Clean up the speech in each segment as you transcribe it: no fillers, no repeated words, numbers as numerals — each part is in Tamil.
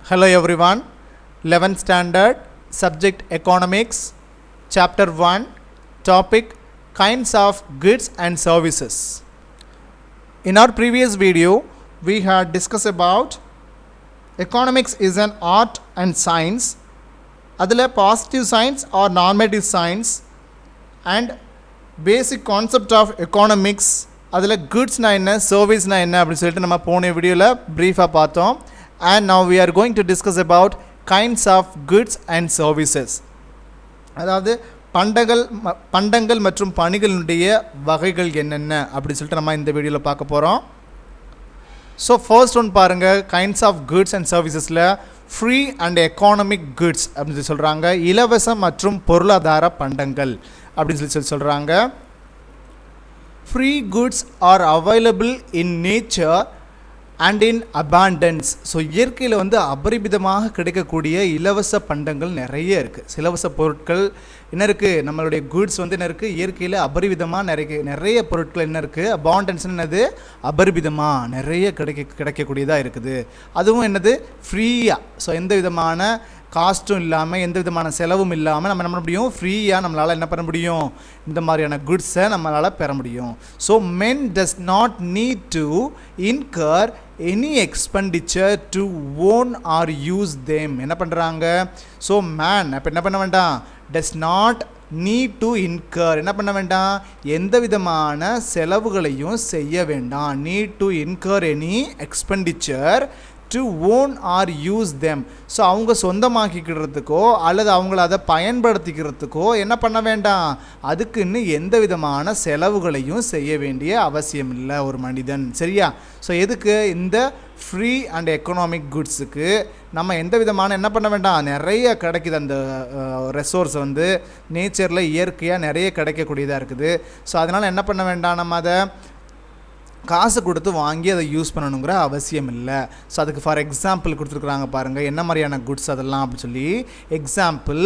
Hello everyone, 11th standard, subject economics, chapter 1, topic kinds of goods and services. In our previous video, we had discussed about economics is an art and science, adula positive science or normative science, and basic concept of economics, adula goods na enna, service na enna appdi solittu nama pone video la brief ah paathom. And now we are going to discuss about kinds of goods and services. அதாவது பண்டங்கள் மற்றும் பணிகளுடைய வகைகள் என்னென்ன அப்படி சொல்லிட்டு நம்ம இந்த வீடியோவில் பார்க்க போகிறோம். ஸோ ஃபர்ஸ்ட் ஒன் பாருங்கள், கைண்ட்ஸ் ஆஃப் குட்ஸ் அண்ட் சர்வீசஸில் ஃப்ரீ அண்ட் எக்கானமிக் குட்ஸ் அப்படின்னு சொல்கிறாங்க. இலவச மற்றும் பொருளாதார பண்டங்கள் அப்படின்னு சொல்லி சொல்கிறாங்க. Free goods are available in nature and in abundance. So இயற்கையில் அபரிமிதமாக கிடைக்கக்கூடிய இலவச பண்டங்கள் நிறைய இருக்குது. இலவச பொருட்கள் என்ன இருக்குது, நம்மளுடைய குட்ஸ் என்ன இருக்குது, இயற்கையில் அபரிமிதமாக நிறைய பொருட்கள் என்ன இருக்குது, அபாண்டன்ஸ் என்னது, அபரிமிதமாக நிறைய கிடைக்கக்கூடியதாக இருக்குது. அதுவும் என்னது, ஃப்ரீயாக. ஸோ எந்த விதமான காஸ்ட்டும் இல்லாமல் எந்த விதமான செலவும் இல்லாமல் நம்ம என்ன பண்ண முடியும், ஃப்ரீயாக நம்மளால் என்ன பண்ண முடியும், இந்த மாதிரியான குட்ஸை நம்மளால் பெற முடியும். So men does not need to incur any expenditure to own or use them. என்ன பண்ணுறாங்க, ஸோ மேன் அப்போ என்ன பண்ண வேண்டாம், does not need to incur, என்ன பண்ண வேண்டாம், எந்த விதமான செலவுகளையும் செய்ய வேண்டாம். need to incur any expenditure to own or use them. So அவங்க சொந்தமாக்கிக்கிறதுக்கோ அல்லது அவங்கள அதை பயன்படுத்திக்கிறதுக்கோ என்ன பண்ண வேண்டாம், அதுக்குன்னு எந்த விதமான செலவுகளையும் செய்ய வேண்டிய அவசியம் இல்லை ஒரு மனிதன். சரியா? ஸோ எதுக்கு, இந்த ஃப்ரீ அண்ட் எக்கனாமிக் குட்ஸுக்கு நம்ம எந்த விதமான என்ன பண்ண வேண்டாம், நிறைய கிடைக்குது. அந்த ரெசோர்ஸ் நேச்சரில் இயற்கையாக நிறைய கிடைக்கக்கூடியதாக இருக்குது. ஸோ அதனால் என்ன பண்ண வேண்டாம், நம்ம அதை காசு கொடுத்து வாங்கி அதை யூஸ் பண்ணணுங்கிற அவசியம் இல்லை. ஸோ அதுக்கு ஃபார் எக்ஸாம்பிள் கொடுத்துருக்குறாங்க பாருங்கள், என்ன மாதிரியான குட்ஸ் அதெல்லாம் அப்படின்னு சொல்லி. எக்ஸாம்பிள்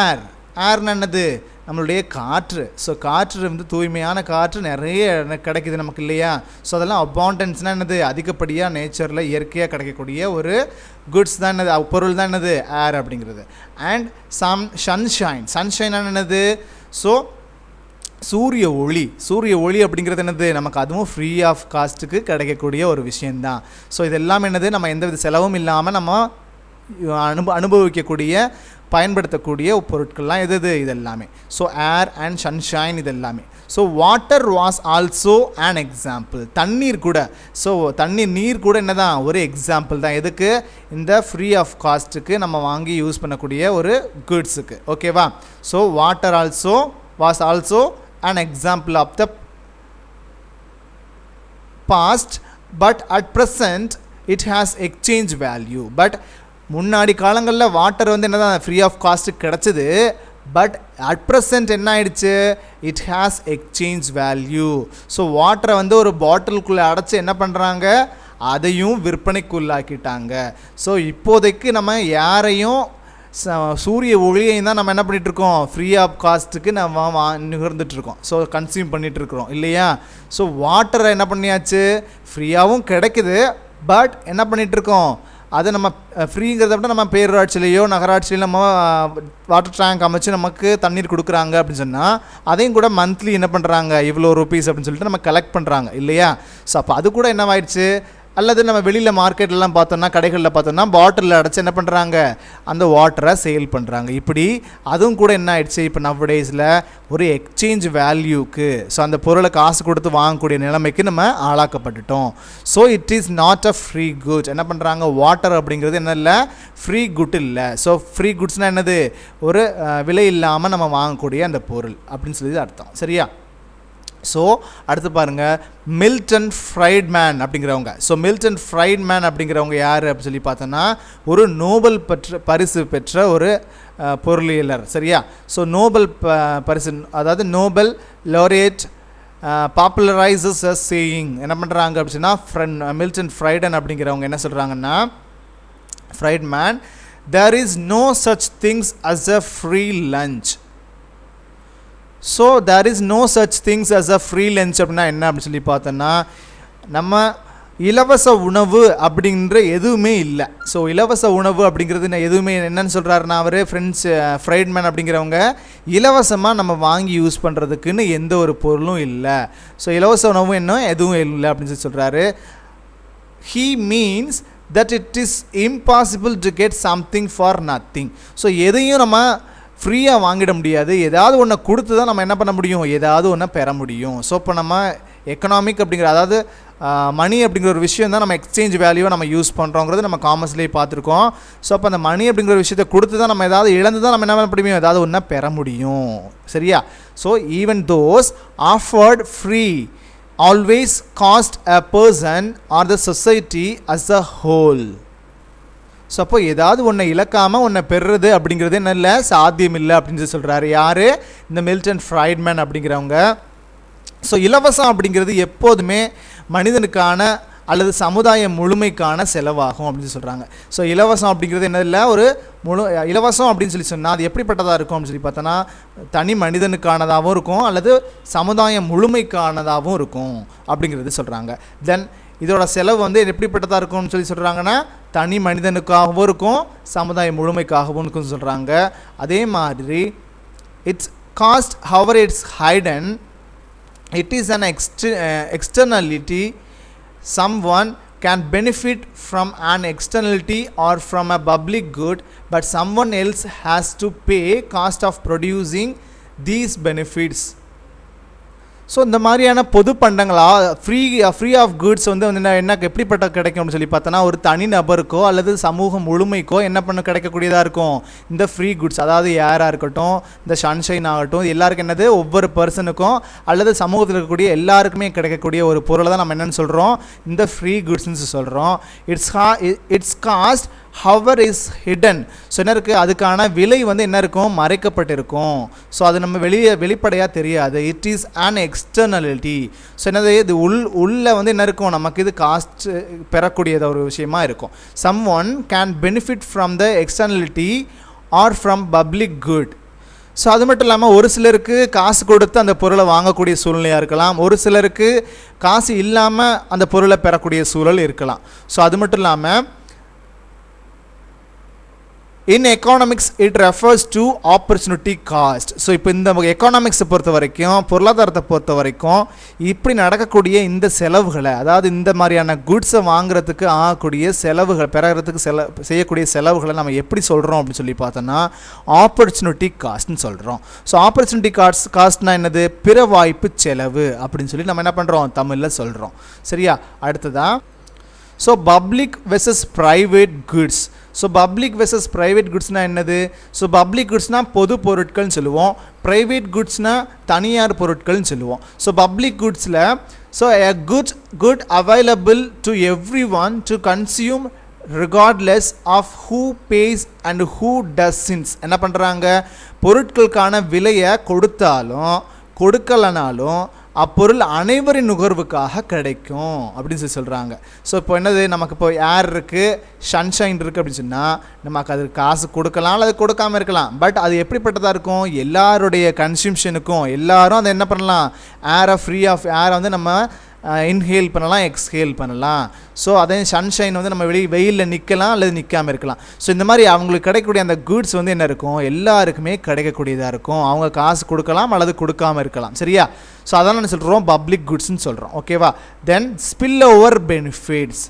ஏர். ஏர்னு என்னது, நம்மளுடைய காற்று. ஸோ காற்று தூய்மையான காற்று நிறைய கிடைக்குது நமக்கு இல்லையா. ஸோ அதெல்லாம் அபாண்டன்ஸ்னால் என்னது, அதிகப்படியாக நேச்சரில் இயற்கையாக கிடைக்கக்கூடிய ஒரு குட்ஸ் தான் என்னது, பொருள் தான் என்னது, ஏர் அப்படிங்கிறது. And sunshine. சன்ஷைன் என்னது, ஸோ சூரிய ஒளி அப்படிங்கிறது என்னது, நமக்கு அதுவும் ஃப்ரீ ஆஃப் காஸ்ட்டுக்கு கிடைக்கக்கூடிய ஒரு விஷயந்தான். ஸோ இதெல்லாம் என்னது, நம்ம எந்த வித செலவும் இல்லாமல் நம்ம அனுபவிக்கக்கூடிய பயன்படுத்தக்கூடிய பொருட்கள்லாம் எது இதெல்லாமே. ஸோ ஏர் அண்ட் சன்ஷைன் இதெல்லாமே. So water was also an example. தண்ணீர் கூட. ஸோ நீர் கூட என்ன தான், ஒரு எக்ஸாம்பிள் தான். எதுக்கு, இந்த ஃப்ரீ ஆஃப் காஸ்ட்டுக்கு நம்ம வாங்கி யூஸ் பண்ணக்கூடிய ஒரு குட்ஸுக்கு. ஓகேவா? So water also was also an example of the past, but at present it has exchange value. But முன்னாடி காலங்களில் வாட்டர் என்னதான் ஃப்ரீ ஆஃப் காஸ்ட் கிடச்சிது. பட் அட் ப்ரெசன்ட் என்ன ஆயிடுச்சு, it has exchange value. So வாட்டரை ஒரு பாட்டிலுக்குள்ளே அடைச்சி என்ன பண்ணுறாங்க, அதையும் விற்பனைக்குள்ளாக்கிட்டாங்க. ஸோ இப்போதைக்கு நம்ம யாரையும் சூரிய ஒளியையும் தான் நம்ம என்ன பண்ணிகிட்ருக்கோம், ஃப்ரீ ஆஃப் காஸ்ட்டுக்கு நம்ம நுகர்ந்துட்டுருக்கோம். ஸோ கன்சியூம் பண்ணிகிட்ருக்குறோம் இல்லையா. ஸோ வாட்டரை என்ன பண்ணியாச்சு, ஃப்ரீயாகவும் கிடைக்குது. பட் என்ன பண்ணிகிட்ருக்கோம், அதை நம்ம ஃப்ரீங்கிறத விட நம்ம பேரூராட்சியிலையோ நகராட்சியிலையோ நம்ம வாட்டர் டேங்க் அமைச்சு நமக்கு தண்ணீர் கொடுக்குறாங்க அப்படின்னு சொன்னால் அதையும் கூட மந்த்லி என்ன பண்ணுறாங்க, இவ்வளோ ருபீஸ் அப்படின்னு சொல்லிட்டு நம்ம கலெக்ட் பண்ணுறாங்க இல்லையா. ஸோ அப்போ அது கூட என்னவாயிடுச்சு, அல்லது நம்ம வெளியில் மார்க்கெட்லாம் பார்த்தோம்னா, கடைகளில் பார்த்தோம்னா பாட்டிலில் அடைச்சி என்ன பண்ணுறாங்க, அந்த வாட்டரை சேல் பண்ணுறாங்க. இப்படி அதுவும் கூட என்ன ஆயிடுச்சு, இப்போ நவ்டேஸில் ஒரு எக்ஸ்சேஞ்ச் வேல்யூக்கு, ஸோ அந்த பொருளை காசு கொடுத்து வாங்கக்கூடிய நிலைமைக்கு நம்ம ஆளாக்கப்பட்டுட்டோம். So it is not a free good. என்ன பண்ணுறாங்க, வாட்டர் அப்படிங்கிறது என்ன இல்லை, ஃப்ரீ குட் இல்லை. ஸோ ஃப்ரீ குட்ஸ்னால் என்னது, ஒரு விலை இல்லாமல் நம்ம வாங்கக்கூடிய அந்த பொருள் அப்படின்னு சொல்லி அர்த்தம். சரியா? ஸோ அடுத்து பாருங்கள், மில்டன் ஃப்ரைட்மேன் அப்படிங்கிறவங்க. ஸோ மில்டன் ஃப்ரைட்மேன் அப்படிங்கிறவங்க யார் அப்படின்னு சொல்லி பார்த்தோன்னா, ஒரு நோபல் பரிசு பெற்ற ஒரு பொருளியலர். சரியா? ஸோ நோபல் பரிசு, அதாவது நோபல் லாரியேட் பாப்புலரைசஸ் அ சேயிங். என்ன பண்ணுறாங்க அப்படின்னா, மில்டன் ஃப்ரைடன் அப்படிங்கிறவங்க என்ன சொல்கிறாங்கன்னா, Friedman, there is no such things as a free lunch. So there is no such things as a free lunch அப்படின்னா என்ன அப்படின்னு சொல்லி பார்த்தோன்னா, நம்ம இலவச உணவு அப்படின்ற எதுவுமே இல்லை. ஸோ இலவச உணவு அப்படிங்கிறது எதுவுமே என்னன்னு சொல்கிறாருன்னா அவர் ஃப்ரைட்மேன் அப்படிங்கிறவங்க இலவசமாக நம்ம வாங்கி யூஸ் பண்ணுறதுக்குன்னு எந்த ஒரு பொருளும் இல்லை. ஸோ இலவச உணவு இன்னும் எதுவும் இல்லை அப்படின்னு சொல்லி சொல்கிறாரு. He means that it is impossible to get something for nothing. So எதையும் நம்ம ஃப்ரீயாக வாங்கிட முடியாது, ஏதாவது ஒன்று கொடுத்து தான் நம்ம என்ன பண்ண முடியும், ஏதாவது ஒன்று பெற முடியும். ஸோ இப்போ நம்ம எக்கனாமிக் அப்படிங்கிற அதாவது மணி அப்படிங்கிற ஒரு விஷயம் தான் நம்ம எக்ஸ்சேஞ்ச் வேல்யூவை நம்ம யூஸ் பண்ணுறோங்கிறது நம்ம காமர்ஸ்லேயே பார்த்துருக்கோம். ஸோ அப்போ அந்த மணி அப்படிங்கிற விஷயத்தை கொடுத்து தான் நம்ம ஏதாவது இழந்து தான் நம்ம என்ன பண்ண முடியும், ஏதாவது ஒன்று பெற முடியும். சரியா? So even those offered free always cost a person or the society as a whole. So அப்போ ஏதாவது ஒன்றை இழக்காமல் ஒன்றை பெறுறது அப்படிங்கிறது என்ன இல்லை, சாத்தியம் இல்லை அப்படின்னு சொல்கிறாரு. யார்? இந்த மில்டன் ஃப்ரைட்மேன் அப்படிங்கிறவங்க. ஸோ இலவசம் அப்படிங்கிறது எப்போதுமே மனிதனுக்கான அல்லது சமுதாய முழுமைக்கான செலவாகும் அப்படின்னு சொல்கிறாங்க. ஸோ இலவசம் அப்படிங்கிறது என்ன இல்லை, ஒரு இலவசம் அப்படின்னு சொல்லி சொன்னால் அது எப்படிப்பட்டதாக இருக்கும் அப்படின்னு சொல்லி பார்த்தோன்னா தனி மனிதனுக்கானதாகவும் இருக்கும் அல்லது சமுதாய முழுமைக்கானதாகவும் இருக்கும் அப்படிங்கிறது சொல்கிறாங்க. தென் இதோட செலவு வந்து எப்படிப்பட்டதாக இருக்கும்னு சொல்லி சொல்கிறாங்கன்னா தனி மனிதனுக்காகவும் இருக்கும் சமுதாய முழுமைக்காகவும் இருக்கும்னு சொல்கிறாங்க. அதே மாதிரி it's cost hour it's Hayden it is an externality. Someone can benefit from an externality or from a public good, but someone else has to pay cost of producing these benefits. So இந்த மாதிரியான பொது பண்டங்களா ஃப்ரீ ஆஃப் குட்ஸ் வந்து என்ன எப்படிப்பட்ட கிடைக்கும்னு சொல்லி பார்த்தோன்னா ஒரு தனி நபருக்கோ அல்லது சமூகம் முழுமைக்கோ என்ன பண்ண கிடைக்கக்கூடியதாக இருக்கும் இந்த ஃப்ரீ குட்ஸ். அதாவது ஏராக இருக்கட்டும், இந்த சன்ஷைன் ஆகட்டும், எல்லாருக்கும் என்னது ஒவ்வொரு பர்சனுக்கும் அல்லது சமூகத்தில் இருக்கக்கூடிய எல்லாருக்குமே கிடைக்கக்கூடிய ஒரு பொருளை தான் நம்ம என்னென்னு சொல்கிறோம், இந்த ஃப்ரீ குட்ஸ்ன்னு சொல்கிறோம். It's cost hour is hidden. So என்ன இருக்குது, அதுக்கான விலை வந்து என்ன இருக்கும், மறைக்கப்பட்டிருக்கும். ஸோ அது நம்ம வெளிப்படையாக தெரியாது. It is an externality. So என்னது, இது உள்ள வந்து என்ன இருக்கும், நமக்கு இது காஸ்ட் பெறக்கூடியது ஒரு விஷயமா இருக்கும். Someone can benefit from the externality or from public good. So அது மட்டும் இல்லாமல் ஒரு சிலருக்கு காசு கொடுத்து அந்த பொருளை வாங்கக்கூடிய சூழ்நிலையாக இருக்கலாம், ஒரு சிலருக்கு காசு இல்லாமல் அந்த பொருளை பெறக்கூடிய சூழல் இருக்கலாம். ஸோ அது மட்டும் இல்லாமல் in economics it refers to opportunity cost. So இப்போ இந்த எக்கானாமிக்ஸை பொறுத்த வரைக்கும், பொருளாதாரத்தை பொறுத்த வரைக்கும் இப்படி நடக்கக்கூடிய இந்த செலவுகளை, அதாவது இந்த மாதிரியான குட்ஸை வாங்குறதுக்கு ஆகக்கூடிய செலவுகள், பெறறதுக்கு செய்யக்கூடிய செலவுகளை நம்ம எப்படி சொல்கிறோம் அப்படின்னு சொல்லி பார்த்தோன்னா ஆப்பர்ச்சுனிட்டி காஸ்ட்னு சொல்கிறோம். ஸோ ஆப்பர்ச்சுனிட்டி காஸ்ட்னா என்னது, பிற வாய்ப்பு செலவு அப்படின்னு சொல்லி நம்ம என்ன பண்ணுறோம், தமிழில் சொல்கிறோம். சரியா? அடுத்ததான் so public versus private goods. So public versus private குட்ஸ்னால் என்னது, ஸோ பப்ளிக் குட்ஸ்னால் பொது பொருட்கள்னு சொல்லுவோம், ப்ரைவேட் குட்ஸ்னால் தனியார் பொருட்கள்னு சொல்லுவோம். ஸோ பப்ளிக் குட்ஸில் so a good available to everyone to consume regardless of who pays and who doesn't. என்ன பண்ணுறாங்க, பொருட்களுக்கான விலையை கொடுத்தாலும் கொடுக்கலனாலும் அப்பொருள் அனைவரின் நுகர்வுக்காக கிடைக்கும் அப்படின்னு சொல்லி சொல்கிறாங்க. ஸோ இப்போ என்னது, நமக்கு இப்போ ஏர் இருக்குது, சன்ஷைன் இருக்குது அப்படின்னு சொன்னால் நமக்கு அது காசு கொடுக்கலாம் அல்லது கொடுக்காமல் இருக்கலாம். பட் அது எப்படிப்பட்டதாக இருக்கும், எல்லாருடைய கன்சியூம்ஷனுக்கும் எல்லாரும் அதை என்ன பண்ணலாம், ஏரை ஃப்ரீ ஆஃப் ஏரை வந்து நம்ம இன்ஹேல் பண்ணலாம், எக்ஸ்ஹேல் பண்ணலாம். ஸோ அதே சன்ஷைன் வந்து நம்ம வெயிலில் நிற்கலாம் அல்லது நிற்காமல் இருக்கலாம். ஸோ இந்த மாதிரி அவங்களுக்கு கிடைக்கக்கூடிய அந்த குட்ஸ் வந்து என்ன இருக்கும், எல்லாருக்குமே கிடைக்கக்கூடியதாக இருக்கும். அவங்க காசு கொடுக்கலாம் அல்லது கொடுக்காமல் இருக்கலாம். சரியா? ஸோ அதான் நான் சொல்கிறோம் பப்ளிக் குட்ஸ்ன்னு சொல்கிறோம். ஓகேவா? Then spill over benefits.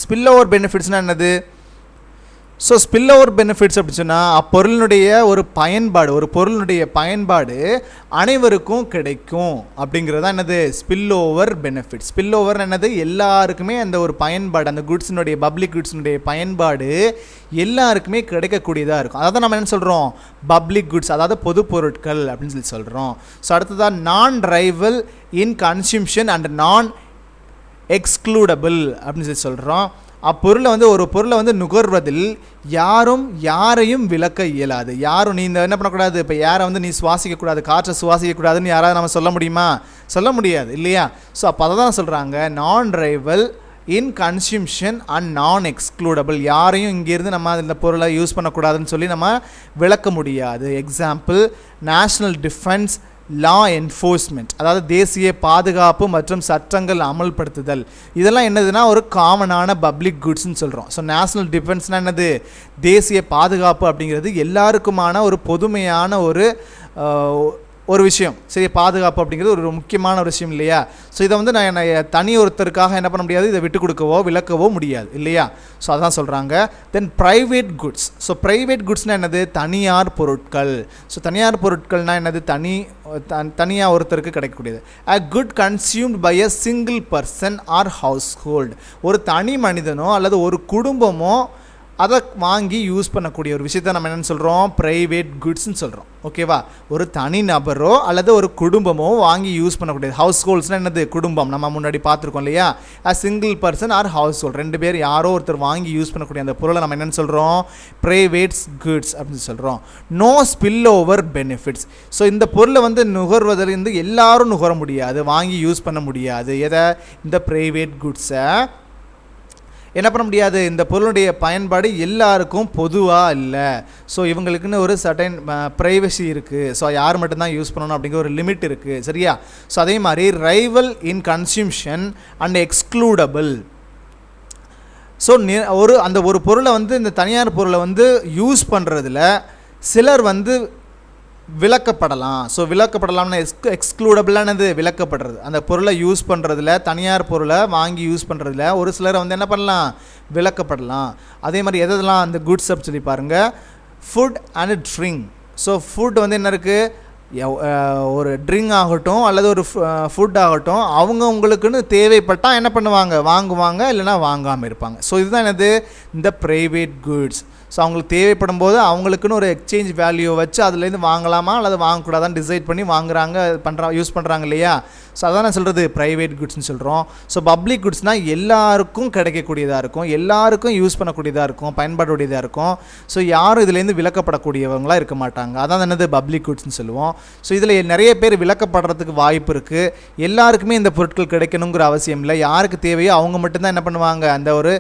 Spill over பெனிஃபிட்ஸ்னால் என்னது, ஸோ ஸ்பில் ஓவர் பெனிஃபிட்ஸ் அப்படின்னு சொன்னால் அப்பொருளினுடைய ஒரு பயன்பாடு, ஒரு பொருளினுடைய பயன்பாடு அனைவருக்கும் கிடைக்கும் அப்படிங்கிறது தான் என்னது, spill over benefits. Spill over என்னது, எல்லாருக்குமே அந்த ஒரு பயன்பாடு, அந்த குட்ஸினுடைய பப்ளிக் குட்ஸினுடைய பயன்பாடு எல்லாருக்குமே கிடைக்கக்கூடியதாக இருக்கும். அதாவது நம்ம என்ன சொல்கிறோம், பப்ளிக் குட்ஸ், அதாவது பொது பொருட்கள் அப்படின்னு சொல்லி சொல்கிறோம். ஸோ அடுத்ததான் நான் ரைவல் இன் கன்சியூம்ஷன் அண்ட் நான் எக்ஸ்க்ளூடபிள் அப்படின்னு சொல்லி சொல்கிறோம். அப்பொருளை வந்து ஒரு பொருளை வந்து நுகர்வதில் யாரையும் விளக்க இயலாது. யாரும் நீ இந்த என்ன பண்ணக்கூடாது, இப்போ யாரை வந்து நீ சுவாசிக்கக்கூடாது, காற்றை சுவாசிக்கக்கூடாதுன்னு யாராவது நம்ம சொல்ல முடியுமா, சொல்ல முடியாது இல்லையா? ஸோ அப்போ அதை தான் சொல்கிறாங்க நான் ரைவல் இன் கன்சியூம்ஷன் அண்ட் நான் எக்ஸ்க்ளூடபிள். யாரையும் இங்கேருந்து நம்ம இந்த பொருளை யூஸ் பண்ணக்கூடாதுன்னு சொல்லி நம்ம விளக்க முடியாது. எக்ஸாம்பிள் நேஷ்னல் டிஃபென்ஸ், லா என்ஃபோர்ஸ்மெண்ட், அதாவது தேசிய பாதுகாப்பு மற்றும் சட்டங்கள் அமல்படுத்துதல். இதெல்லாம் என்னதுன்னா ஒரு காமனான பப்ளிக் குட்ஸ்ன்னு சொல்கிறோம். ஸோ நேஷ்னல் டிஃபென்ஸ்னால் என்னது, தேசிய பாதுகாப்பு அப்படிங்கிறது எல்லாருக்குமான ஒரு பொதுமையான ஒரு விஷயம். சரி, பாதுகாப்பு அப்படிங்கிறது ஒரு முக்கியமான ஒரு விஷயம் இல்லையா? ஸோ இதை வந்து நான் தனி ஒருத்தருக்காக என்ன பண்ண முடியாது, இதை விட்டு கொடுக்கவோ விளக்கவோ முடியாது இல்லையா? ஸோ அதான் சொல்கிறாங்க. Then private goods. So private குட்ஸ்னால் என்னது, தனியார் பொருட்கள். ஸோ தனியார் பொருட்கள்னால் என்னது, தனியாக ஒருத்தருக்கு கிடைக்கக்கூடியது. A good consumed by a single person or household. ஒரு தனி மனிதனோ அல்லது ஒரு குடும்பமோ அதை வாங்கி யூஸ் பண்ணக்கூடிய ஒரு விஷயத்தை நம்ம என்னென்னு சொல்கிறோம், ப்ரைவேட் குட்ஸ்ன்னு சொல்கிறோம். ஓகேவா? ஒரு தனி நபரோ அல்லது ஒரு குடும்பமோ வாங்கி யூஸ் பண்ணக்கூடியது. ஹவுஸ் ஹோல்ட்ஸ்னால் என்னது, குடும்பம். நம்ம முன்னாடி பார்த்துருக்கோம் இல்லையா? A single person or household, 2 பேர் யாரோ ஒருத்தர் வாங்கி யூஸ் பண்ணக்கூடிய அந்த பொருளை நம்ம என்னென்னு சொல்கிறோம், ப்ரைவேட்ஸ் குட்ஸ் அப்படின்னு சொல்கிறோம். No spill over benefits. So இந்த பொருளை வந்து நுகர்வதிலிருந்து எல்லாரும் நுகர முடியாது, வாங்கி யூஸ் பண்ண முடியாது. எதை, இந்த ப்ரைவேட் குட்ஸை என்ன பண்ண முடியாது, இந்த பொருளுடைய பயன்பாடு எல்லாருக்கும் பொதுவாக இல்லை. ஸோ இவங்களுக்குன்னு ஒரு சர்டன் ப்ரைவசி இருக்குது. ஸோ யார் மட்டும்தான் யூஸ் பண்ணணும் அப்படிங்கிற ஒரு லிமிட் இருக்குது. சரியா? ஸோ அதே மாதிரி rival in consumption and எக்ஸ்க்ளூடபிள். So அந்த ஒரு பொருளை வந்து, இந்த தனியார் பொருளை வந்து யூஸ் பண்ணுறதுல சிலர் வந்து விளக்கப்படலாம். ஸோ விளக்கப்படலாம்னா எக்ஸ்க்ளூடபிளானது, விளக்கப்படுறது. அந்த பொருளை யூஸ் பண்ணுறதுல, தனியார் பொருளை வாங்கி யூஸ் பண்ணுறதுல ஒரு சிலரை வந்து என்ன பண்ணலாம், விளக்கப்படலாம். அதே மாதிரி எதெல்லாம் அந்த குட்ஸ் அப்படி சொல்லி பாருங்கள். Food and drink. So food வந்து என்ன இருக்குது, ஒரு ட்ரிங்க் ஆகட்டும் அல்லது ஒரு ஃபுட் ஆகட்டும், அவங்களுக்குன்னு தேவைப்பட்டால் என்ன பண்ணுவாங்க, வாங்குவாங்க, இல்லைனா வாங்காமல் இருப்பாங்க. ஸோ இதுதான் என்னது, இந்த ப்ரைவேட் குட்ஸ். ஸோ அவங்களுக்கு தேவைப்படும் போது அவங்களுக்குன்னு ஒரு எக்ஸ்சேஞ்ச் வேல்யூ வச்சு அதுலேருந்து வாங்கலாமா அல்லது வாங்கக்கூடாதான்னு டிசைட் பண்ணி வாங்குறாங்க, யூஸ் பண்ணுறாங்க இல்லையா? ஸோ அதான் நான் சொல்கிறது ப்ரைவேட் குட்ஸ்னு சொல்கிறோம். ஸோ பப்ளிக் குட்ஸ்னால் எல்லாருக்கும் கிடைக்கக்கூடியதாக இருக்கும், எல்லாருக்கும் யூஸ் பண்ணக்கூடியதாக இருக்கும், பயன்பாடுடையதாக இருக்கும். ஸோ யாரும் இதுலேருந்து விலக்கப்படக்கூடியவங்களாக இருக்க மாட்டாங்க. அதான் என்னது, பப்ளிக் குட்ஸ்னு சொல்லுவோம். ஸோ இதில் நிறைய பேர் விலக்கப்படுறதுக்கு வாய்ப்பு இருக்குது. எல்லாருக்குமே இந்த பொருட்கள் கிடைக்கணுங்கிற அவசியம் இல்லை. யாருக்கு தேவையோ அவங்க மட்டும்தான் என்ன பண்ணுவாங்க, அந்த ஒரு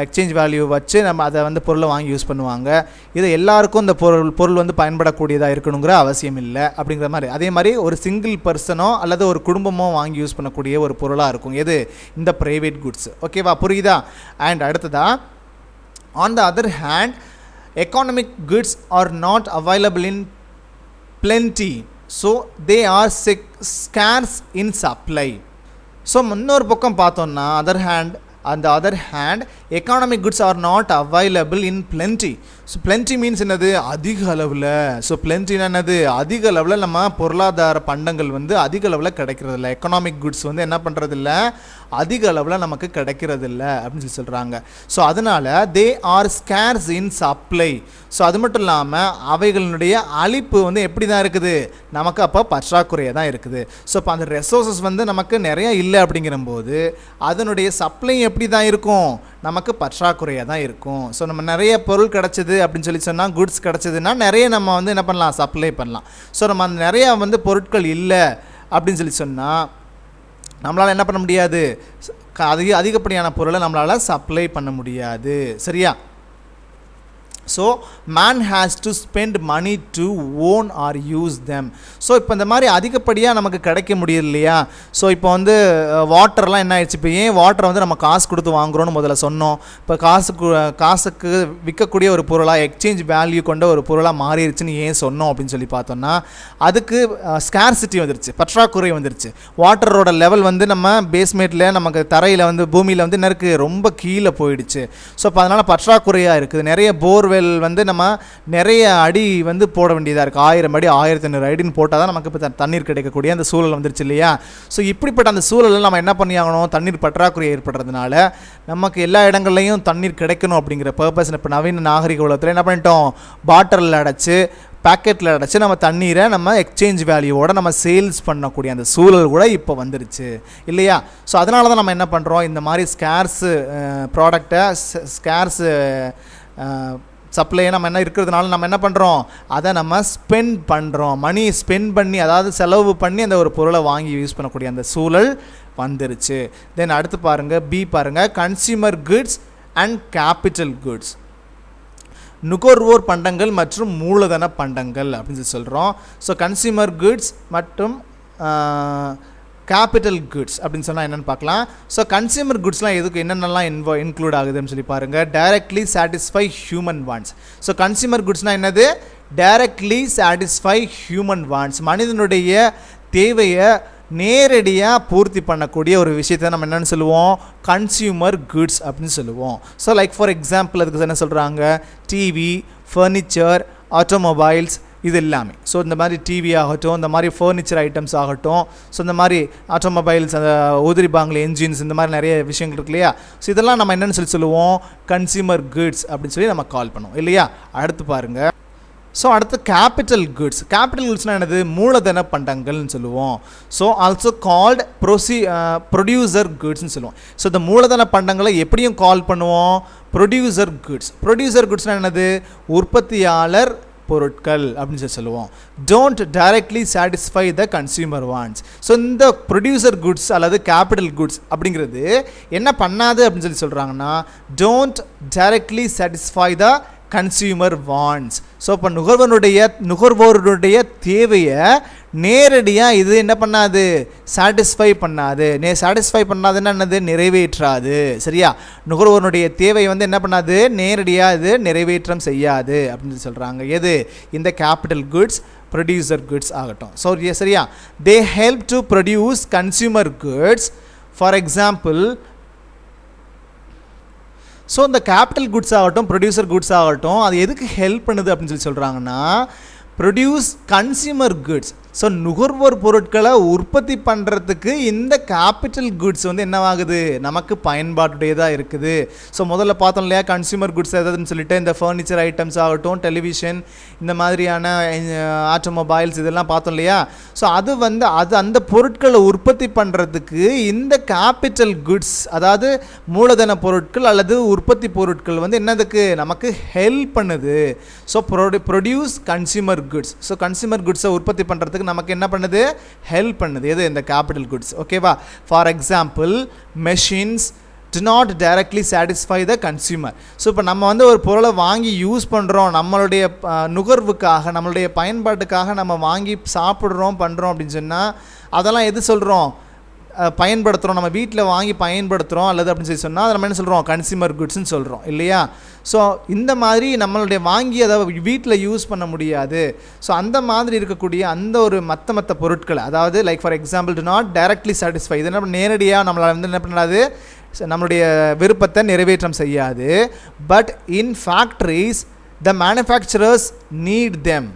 எக்ஸ்சேஞ்ச் வேல்யூ வச்சு நம்ம அதை வந்து பொருளை வாங்கி யூஸ் பண்ணுவாங்க. இது எல்லாருக்கும் இந்த பொருள் வந்து பயன்படக்கூடியதாக இருக்கணுங்கிற அவசியம் இல்லை அப்படிங்கிற மாதிரி. அதே மாதிரி ஒரு சிங்கிள் பர்சனோ அல்லது ஒரு குடும்பமோ வாங்கி யூஸ் பண்ணக்கூடிய ஒரு பொருளாக இருக்கும் எது, இந்த ப்ரைவேட் குட்ஸ். ஓகேவா, புரியுதா? அண்ட் அடுத்ததா, on the other hand economic goods are not available in plenty, so they are scarce in supply. So இன்னொரு பக்கம் பார்த்தோன்னா on the other hand economic goods are not available in plenty. So plenty means என்னது, அதிக அளவில். ஸோ plentyனா என்னது, அதிக அளவில் நம்ம பொருளாதார பண்டங்கள் வந்து அதிக அளவில் கிடைக்கிறதில்ல. எக்கனாமிக் குட்ஸ் வந்து என்ன பண்ணுறதில்ல, அதிக அளவில் நமக்கு கிடைக்கிறதில்ல அப்படின்னு சொல்கிறாங்க. ஸோ அதனால் they are scares in supply. So அது மட்டும் இல்லாமல் அவைகளுடைய அளிப்பு வந்து எப்படி தான் இருக்குது, நமக்கு அப்போ பற்றாக்குறையாக தான் இருக்குது. ஸோ இப்போ அந்த ரெசோர்ஸஸ் வந்து நமக்கு நிறையா இல்லை அப்படிங்கிறபோது அதனுடைய சப்ளை எப்படி தான் இருக்கும், நமக்கு பற்றாக்குறையாக தான் இருக்கும். ஸோ நம்ம நிறைய பொருள் கிடச்சிது அப்படின்னு சொல்லி சொன்னால், குட்ஸ் கிடச்சிதுன்னா நிறைய நம்ம வந்து என்ன பண்ணலாம், சப்ளை பண்ணலாம். ஸோ நம்ம அந்த நிறையா வந்து பொருட்கள் இல்லை அப்படின்னு சொல்லி சொன்னால் நம்மளால் என்ன பண்ண முடியாது, அதிகப்படியான பொருளை நம்மளால் சப்ளை பண்ண முடியாது. சரியா? So man has to spend money to own or use them. So இப்போ இந்த மாதிரி அதிகப்படியாக நமக்கு கிடைக்க முடியல இல்லையா? ஸோ இப்போ வந்து வாட்டர்லாம் என்ன ஆயிடுச்சு, இப்போ ஏன் வாட்டரை வந்து நம்ம காசு கொடுத்து வாங்குகிறோன்னு முதல்ல சொன்னோம். இப்போ காசுக்கு விற்கக்கூடிய ஒரு பொருளாக, எக்ஸ்சேஞ்ச் வேல்யூ கொண்ட ஒரு பொருளாக மாறிடுச்சுன்னு ஏன் சொன்னோம் அப்படின்னு சொல்லி பார்த்தோன்னா, அதுக்கு ஸ்கேர்சிட்டி வந்துருச்சு, பற்றாக்குறை வந்துருச்சு. வாட்டரோட லெவல் வந்து நம்ம பேஸ்மெண்ட்டில், நமக்கு தரையில் வந்து பூமியில் வந்து என்ன இருக்குது, ரொம்ப கீழே போயிடுச்சு. ஸோ இப்போ அதனால் பற்றாக்குறையாக இருக்குது. நிறைய போர்வெல் வந்து நம்ம நிறைய அடி வந்து போட வேண்டியதாக இருக்குது. 1000 அடி 1500 அடின்னு போட்டால் தான் நமக்கு இப்போ தண்ணீர் கிடைக்கக்கூடிய அந்த சூழல் வந்துருச்சு இல்லையா? ஸோ இப்படிப்பட்ட அந்த சூழலில் நம்ம என்ன பண்ணி ஆகணும், தண்ணீர் பற்றாக்குறை ஏற்படுறதுனால நமக்கு எல்லா இடங்கள்லையும் தண்ணீர் கிடைக்கணும் அப்படிங்கிற பர்பஸ் இப்போ நவீன நாகரிக உலகத்தில் என்ன பண்ணிட்டோம், பாட்டிலில் அடைச்சி பேக்கெட்டில் அடைச்சி நம்ம தண்ணீரை நம்ம எக்ஸ்சேஞ்ச் வேல்யூவோடு நம்ம சேல்ஸ் பண்ணக்கூடிய அந்த சூழல் கூட இப்போ வந்துருச்சு இல்லையா? ஸோ அதனால தான் நம்ம என்ன பண்ணுறோம், இந்த மாதிரி ஸ்கேர்ஸு ப்ராடக்டை, ஸ்கேர்ஸு சப்ளையை நம்ம என்ன இருக்கிறதுனால நம்ம என்ன பண்ணுறோம், அதை நம்ம ஸ்பெண்ட் பண்ணுறோம். மணி ஸ்பெண்ட் பண்ணி, அதாவது செலவு பண்ணி அந்த ஒரு பொருளை வாங்கி யூஸ் பண்ணக்கூடிய அந்த சூழல் வந்துருச்சு. தென் அடுத்து பாருங்கள், பி பாருங்கள், consumer goods and capital goods. நுகர்வோர் பண்டங்கள் மற்றும் மூலதன பண்டங்கள் அப்படின்னு சொல்கிறோம். ஸோ கன்சியூமர் குட்ஸ் மற்றும் கேபிட்டல் குட்ஸ் அப்படின்னு சொன்னால் என்னென்னு பார்க்கலாம். ஸோ கன்சியூமர் குட்ஸ்லாம் எதுக்கு என்னென்னலாம் இன்க்ளூட் ஆகுதுன்னு சொல்லி பாருங்கள். Directly satisfy human wants. So consumer குட்ஸ்னால் என்னது? டைரக்ட்லி சாட்டிஸ்ஃபை ஹியூமன் வாண்ட்ஸ், மனிதனுடைய தேவையை நேரடியாக பூர்த்தி பண்ணக்கூடிய ஒரு விஷயத்தை நம்ம என்னென்னு சொல்லுவோம்? கன்சியூமர் குட்ஸ் அப்படின்னு சொல்லுவோம். ஸோ லைக் ஃபார் எக்ஸாம்பிள் அதுக்கு என்ன சொல்கிறாங்க? டிவி, ஃபர்னிச்சர், ஆட்டோமொபைல்ஸ், இது எல்லாமே. ஸோ இந்த மாதிரி டிவி ஆகட்டும், இந்த மாதிரி ஃபர்னிச்சர் ஐட்டம்ஸ் ஆகட்டும், ஸோ இந்த மாதிரி ஆட்டோமொபைல்ஸ், அந்த உதிரி பாங்கில் என்ஜின்ஸ், இந்த மாதிரி நிறைய விஷயங்கள் இருக்கு இல்லையா? ஸோ இதெல்லாம் நம்ம என்னென்னு சொல்லுவோம்? கன்சியூமர் குட்ஸ் அப்படின்னு சொல்லி நம்ம கால் பண்ணுவோம் இல்லையா? அடுத்து பாருங்கள். ஸோ அடுத்து கேபிட்டல் குட்ஸ். கேபிட்டல் குட்ஸ்னால் என்னது? மூலதன பண்டங்கள்னு சொல்லுவோம். ஸோ ஆல்சோ கால்டு ப்ரொடியூசர் குட்ஸ்ன்னு சொல்லுவோம். ஸோ இந்த மூலதன பண்டங்களை எப்படியும் கால் பண்ணுவோம்? Producer goods. ப்ரொடியூசர் குட்ஸ்னால் என்னது? உற்பத்தியாளர் பொருட்கள் அப்படின்னு சொல்லி சொல்லுவோம். Don't directly satisfy the consumer wants. So இந்த ப்ரொடியூசர் குட்ஸ் அல்லது கேபிட்டல் குட்ஸ் அப்படிங்கிறது என்ன பண்ணாது அப்படின்னு சொல்லி சொல்கிறாங்கன்னா, don't directly satisfy the consumer wants. So இப்போ நுகர்வோருடைய தேவையை நேரடியாக இது என்ன பண்ணாது? சாட்டிஸ்ஃபை பண்ணாது. சாட்டிஸ்ஃபை பண்ணாதுன்னா என்னது? நிறைவேற்றாது. சரியா? நுகர்வோருடைய தேவையை வந்து என்ன பண்ணாது? நேரடியாக இது நிறைவேற்றம் செய்யாது அப்படின்னு சொல்கிறாங்க. எது? இந்த கேபிட்டல் குட்ஸ், ப்ரொடியூசர் குட்ஸ் ஆகட்டும். ஸோ சரியா? They help to produce consumer goods. For example, so இந்த கேபிட்டல் குட்ஸ் ஆகட்டும், ப்ரொடியூசர் குட்ஸ் ஆகட்டும், அது எதுக்கு ஹெல்ப் பண்ணுது அப்படின்னு சொல்லி சொல்கிறாங்கன்னா, ப்ரொடியூஸ் கன்சியூமர் குட்ஸ். ஸோ நுகர்வோர் பொருட்களை உற்பத்தி பண்ணுறதுக்கு இந்த கேபிட்டல் குட்ஸ் வந்து என்னவாகுது? நமக்கு பயன்பாட்டுடையதாக இருக்குது. ஸோ முதல்ல பார்த்தோம் இல்லையா, கன்சியூமர் குட்ஸ் எதாவதுன்னு சொல்லிட்டு இந்த ஃபர்னிச்சர் ஐட்டம்ஸ் ஆகட்டும், டெலிவிஷன், இந்த மாதிரியான ஆட்டோமொபைல்ஸ் இதெல்லாம் பார்த்தோம் இல்லையா? ஸோ அது வந்து அந்த பொருட்களை உற்பத்தி பண்ணுறதுக்கு இந்த கேபிட்டல் குட்ஸ், அதாவது மூலதன பொருட்கள் அல்லது உற்பத்தி பொருட்கள் வந்து என்னதுக்கு? நமக்கு ஹெல்ப் பண்ணுது. So produce consumer goods. So consumer குட்ஸை உற்பத்தி பண்ணுறதுக்கு நமக்கு என்ன பண்ணுது? ஹெல்ப் பண்ணுது. எது? இந்த கேபிட்டல் குட்ஸ். ஓகேவா? For example, machines do not directly satisfy the consumer. So இப்போ நம்ம வந்து ஒரு பொருளை வாங்கி யூஸ் பண்ணுறோம், நம்மளுடைய நுகர்வுக்காக, நம்மளுடைய பயன்பாட்டுக்காக நம்ம வாங்கி சாப்பிட்றோம், பண்ணுறோம் அப்படின்னு சொன்னால் அதெல்லாம் எது சொல்கிறோம்? பயன்படுத்துகிறோம். நம்ம வீட்டில் வாங்கி பயன்படுத்துகிறோம் அல்லது அப்படின்னு சொல்லி சொன்னால் அதை நம்ம என்ன சொல்கிறோம்? கன்சியூமர் குட்ஸ்ன்னு சொல்கிறோம் இல்லையா? ஸோ இந்த மாதிரி நம்மளுடைய வாங்கி அதை வீட்டில் யூஸ் பண்ண முடியாது. ஸோ அந்த மாதிரி இருக்கக்கூடிய அந்த ஒரு மற்ற பொருட்களை, அதாவது like for example, to not directly satisfy, இது என்ன நேரடியாக நம்மளால் வந்து என்ன பண்ணாது? நம்மளுடைய விருப்பத்தை நிறைவேற்றம் செய்யாது. But in factories the manufacturers need them.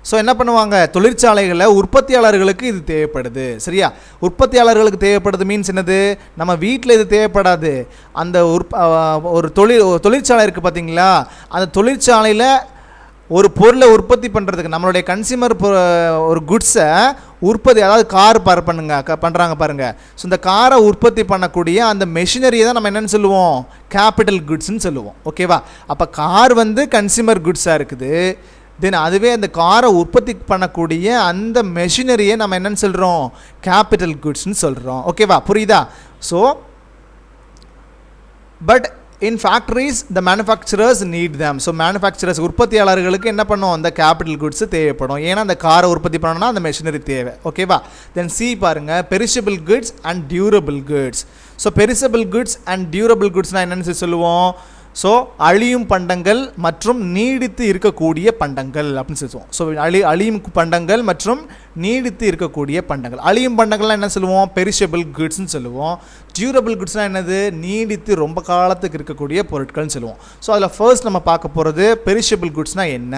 So என்ன பண்ணுவாங்க? தொழிற்சாலைகளில் உற்பத்தியாளர்களுக்கு இது தேவைப்படுது. சரியா? உற்பத்தியாளர்களுக்கு தேவைப்படுது மீன்ஸ் என்னது? நம்ம வீட்டில் இது தேவைப்படாது. அந்த ஒரு தொழிற்சாலை இருக்குது பார்த்தீங்களா? அந்த தொழிற்சாலையில் ஒரு பொருளை உற்பத்தி பண்ணுறதுக்கு நம்மளுடைய கன்சியூமர் ஒரு குட்ஸை உற்பத்தி, அதாவது கார் பண்ணுறாங்க பாருங்கள். ஸோ இந்த காரை உற்பத்தி பண்ணக்கூடிய அந்த மெஷினரியை தான் நம்ம என்னென்னு சொல்லுவோம்? கேபிட்டல் குட்ஸ்ன்னு சொல்லுவோம். ஓகேவா? அப்போ கார் வந்து கன்சியூமர் குட்ஸாக இருக்குது. தென் அதுவே அந்த காரை உற்பத்தி பண்ணக்கூடிய அந்த மெஷினரியை நம்ம என்னென்னு சொல்கிறோம்? கேபிட்டல் குட்ஸ்ன்னு சொல்கிறோம். ஓகேவா? புரியுதா? So but in factories the manufacturers need them. So manufacturers, உற்பத்தியாளர்களுக்கு என்ன பண்ணும்? அந்த கேபிட்டல் குட்ஸ் தேவைப்படும். ஏன்னா அந்த காரை உற்பத்தி பண்ணணும்னா அந்த மெஷினரி தேவை. ஓகேவா? தென் சி பாருங்கள், perishable goods and durable goods. So perishable goods and durable குட்ஸ்னால் என்னென்னு சொல்லுவோம்? ஸோ அழியும் பண்டங்கள் மற்றும் நீடித்து இருக்கக்கூடிய பண்டங்கள் அப்படின்னு சொல்லுவோம். ஸோ அழியும் பண்டங்கள் மற்றும் நீடித்து இருக்கக்கூடிய பண்டங்கள். அழியும் பண்டங்கள்லாம் என்ன சொல்லுவோம்? பெரிஷபிள் குட்ஸ்ன்னு சொல்லுவோம். டியூரபிள் குட்ஸ்னால் என்னது? நீடித்து ரொம்ப காலத்துக்கு இருக்கக்கூடிய பொருட்கள்னு சொல்லுவோம். ஸோ அதில் ஃபர்ஸ்ட் நம்ம பார்க்க போகிறது பெரிஷபிள் குட்ஸ்னால் என்ன.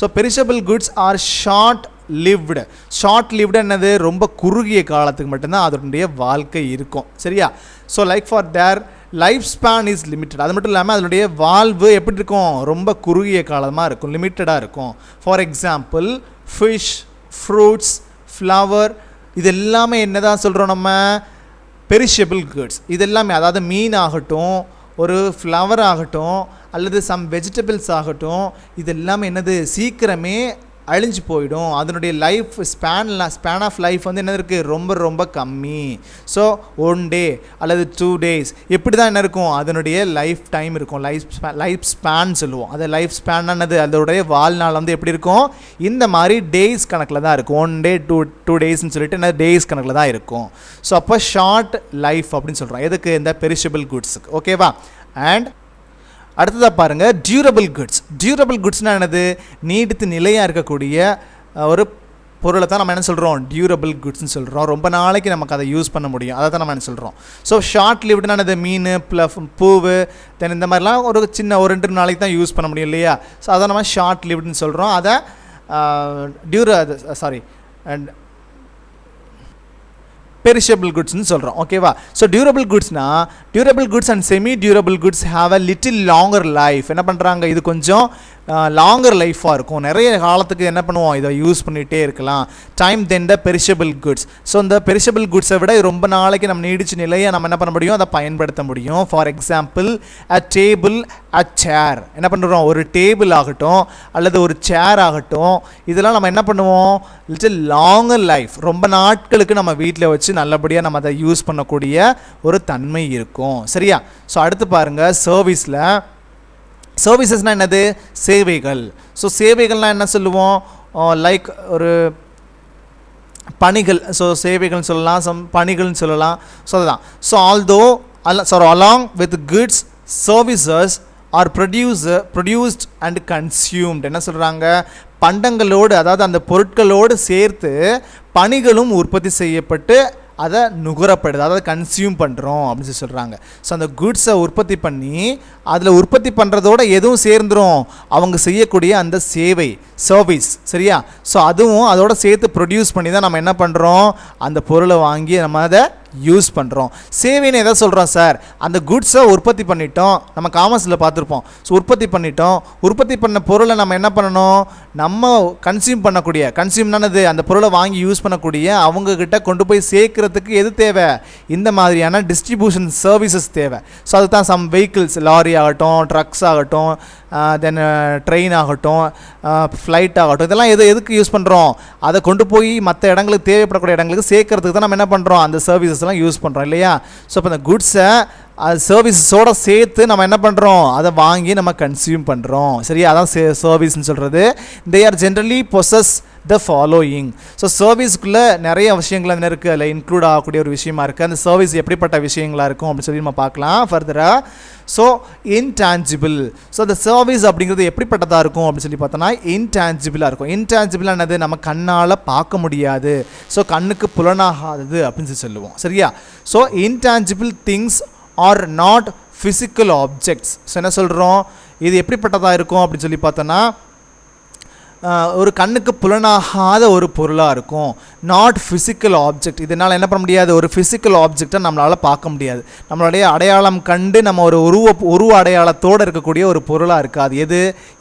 So perishable goods are short lived. Short lived என்னது? ரொம்ப குறுகிய காலத்துக்கு மட்டும்தான் அதனுடைய வாழ்க்கை இருக்கும். சரியா? So like for their life span is limited. அது மட்டும் இல்லாமல் அதனுடைய வாழ்வு எப்படி இருக்கும்? ரொம்ப குறுகிய காலமாக இருக்கும், லிமிட்டடாக இருக்கும். For example, fish, fruits, flower, இது எல்லாமே என்ன தான் சொல்கிறோம் நம்ம? Perishable goods. இது எல்லாமே, அதாவது மீன் ஆகட்டும், ஒரு ஃப்ளவர் ஆகட்டும் அல்லது சம் வெஜிடபிள்ஸ் ஆகட்டும், இது எல்லாமே என்னது? சீக்கிரமே அழிஞ்சு போயிடும். அதனுடைய லைஃப் ஸ்பேன் ஆஃப் லைஃப் வந்து என்ன இருக்குது, ரொம்ப ரொம்ப கம்மி. ஸோ 1 டே அல்லது 2 days எப்படி தான் என்ன இருக்கும், அதனுடைய லைஃப் டைம் இருக்கும். லைஃப் ஸ்பேன் சொல்லுவோம். அது லைஃப் ஸ்பேன்னானது அதோடைய வாழ்நாள் வந்து எப்படி இருக்கும், இந்த மாதிரி டேஸ் கணக்கில் தான் இருக்கும். 1 day 2 daysன்னு சொல்லிட்டு என்ன டேஸ் கணக்கில் தான் இருக்கும். ஸோ அப்போ ஷார்ட் லைஃப் அப்படின்னு சொல்கிறோம் எதுக்கு, இந்த பெரிஷபிள் குட்ஸுக்கு. ஓகேவா. அண்ட் அடுத்ததாக பாருங்கள், டியூரபிள் குட்ஸ். டியூரபிள் குட்ஸ்னால் என்னது, நீடித்து நிலையாக இருக்கக்கூடிய ஒரு பொருளை தான் நம்ம என்ன சொல்கிறோம், டியூரபிள் குட்ஸ்ன்னு சொல்கிறோம். ரொம்ப நாளைக்கு நமக்கு அதை யூஸ் பண்ண முடியும், அதை தான் நம்ம என்ன சொல்கிறோம். ஸோ ஷார்ட் லிவ்டுனா என்னது, மீன் பூவு தென் இந்த மாதிரிலாம் ஒரு சின்ன 1-2 நாளைக்கு தான் யூஸ் பண்ண முடியும் இல்லையா. ஸோ அதை நம்ம ஷார்ட் லிவ்டுன்னு சொல்கிறோம். அதை பெரிஷபிள் குட்ஸ்னு சொல்கிறோம். ஓகேவா. So durable goods and semi durable goods have a little longer life. என்ன பண்ணுறாங்க, இது கொஞ்சம் லாங்கர் லைஃபாக இருக்கும். நிறைய காலத்துக்கு என்ன பண்ணுவோம், இதை யூஸ் பண்ணிகிட்டே இருக்கலாம். டைம் தென் த பெரிஷபிள் குட்ஸ். ஸோ இந்த பெரிஷபிள் குட்ஸை விட ரொம்ப நாளைக்கு நம்ம நீடிச்சு நிலையை நம்ம என்ன பண்ண முடியும், அதை பயன்படுத்த முடியும். ஃபார் எக்ஸாம்பிள் அ டேபிள், அ சேர். என்ன பண்ணுறோம், ஒரு டேபிள் ஆகட்டும் அல்லது ஒரு சேர் ஆகட்டும், இதெல்லாம் நம்ம என்ன பண்ணுவோம், லிட்டில் லாங்கர் லைஃப், ரொம்ப நாட்களுக்கு நம்ம வீட்டில் வச்சு நல்லபடியாக நம்ம அதை யூஸ் பண்ணக்கூடிய ஒரு தன்மை இருக்கும். சரியா. ஸோ அடுத்து பாருங்கள், சர்வீசஸ்னால் என்னது, சேவைகள். ஸோ சேவைகள்னால் என்ன சொல்லுவோம், லைக் ஒரு பணிகள். ஸோ சேவைகள்னு சொல்லலாம், பணிகள்னு சொல்லலாம். ஸோ அதுதான். So along with goods services R produced and consumed. என்ன சொல்கிறாங்க, பண்டங்களோடு அதாவது அந்த பொருட்களோடு சேர்த்து பணிகளும் உற்பத்தி செய்யப்பட்டு அதை நுகரப்படுது, அதாவது கன்சியூம் பண்ணுறோம் அப்படின்னு சொல்லி சொல்கிறாங்க. ஸோ அந்த குட்ஸை உற்பத்தி பண்ணி அதில் உற்பத்தி பண்ணுறதோட எதுவும் சேர்ந்துடும், அவங்க செய்யக்கூடிய அந்த சேவை, சர்வீஸ். சரியா. ஸோ அதுவும் அதோட சேர்த்து ப்ரொடியூஸ் பண்ணி தான் நம்ம என்ன பண்ணுறோம், அந்த பொருளை வாங்கி நம்ம அதை யூஸ் பண்ணுறோம். சேவைன்னு எதை சொல்கிறோம் சார், அந்த குட்ஸை உற்பத்தி பண்ணிட்டோம், நம்ம காமர்ஸில் பார்த்துருப்போம். ஸோ உற்பத்தி பண்ணிட்டோம், உற்பத்தி பண்ண பொருளை நம்ம என்ன பண்ணணும், நம்ம கன்சியூம்னானது அந்த பொருளை வாங்கி யூஸ் பண்ணக்கூடிய அவங்கக்கிட்ட கொண்டு போய் சேர்க்கறதுக்கு எது தேவை, இந்த மாதிரியான டிஸ்ட்ரிபியூஷன் சர்வீசஸ் தேவை. ஸோ அதுதான் சம் வெஹிக்கிள்ஸ், லாரி ஆகட்டும், ட்ரக்ஸ் ஆகட்டும், தென் ட்ரெயின் ஆகட்டும், ஃப்ளைட் ஆகட்டும், இதெல்லாம் எதுக்கு யூஸ் பண்ணுறோம், அதை கொண்டு போய் மற்ற இடங்களுக்கு தேவைப்படக்கூடிய இடங்களுக்கு சேர்க்கறதுக்கு தான் நம்ம என்ன பண்ணுறோம், அந்த சர்வீசஸ்லாம் யூஸ் பண்ணுறோம் இல்லையா. ஸோ இப்போ அந்த குட்ஸை சர்வீஸோட சேர்த்து நம்ம என்ன பண்ணுறோம், அதை வாங்கி நம்ம கன்சியூம் பண்ணுறோம். சரியா. அதான் சர்வீஸ்ன்னு சொல்கிறது. They are generally possess the following. So சர்வீஸ்க்குள்ளே நிறைய விஷயங்கள் என்ன இருக்குது, அதில் இன்க்ளூட் ஆகக்கூடிய ஒரு விஷயமா இருக்குது. அந்த சர்வீஸ் எப்படிப்பட்ட விஷயங்களாக இருக்கும் அப்படின்னு சொல்லி நம்ம பார்க்கலாம் ஃபர்தராக. So intangible. ஸோ அந்த சர்வீஸ் அப்படிங்கிறது எப்படிப்பட்டதாக இருக்கும் அப்படின்னு சொல்லி பார்த்தோன்னா இன்டான்ஜிபிளாக இருக்கும். இன்டான்ஜிபிளானது நம்ம கண்ணால் பார்க்க முடியாது, ஸோ கண்ணுக்கு புலனாகாதது அப்படின்னு சொல்லுவோம். சரியா. So intangible things are not physical objects. So என்ன சொல்கிறோம், இது எப்படிப்பட்டதாக இருக்கும் அப்படின்னு சொல்லி பார்த்தோன்னா ஒரு கண்ணுக்கு புலனாகாத ஒரு பொருளாக இருக்கும். Not physical object. இதனால் என்ன பண்ண முடியாது, ஒரு ஃபிசிக்கல் ஆப்ஜெக்டை நம்மளால் பார்க்க முடியாது. நம்மளுடைய அடையாளம் கண்டு நம்ம ஒரு உருவ அடையாளத்தோடு இருக்கக்கூடிய ஒரு பொருளாக இருக்காது. எது,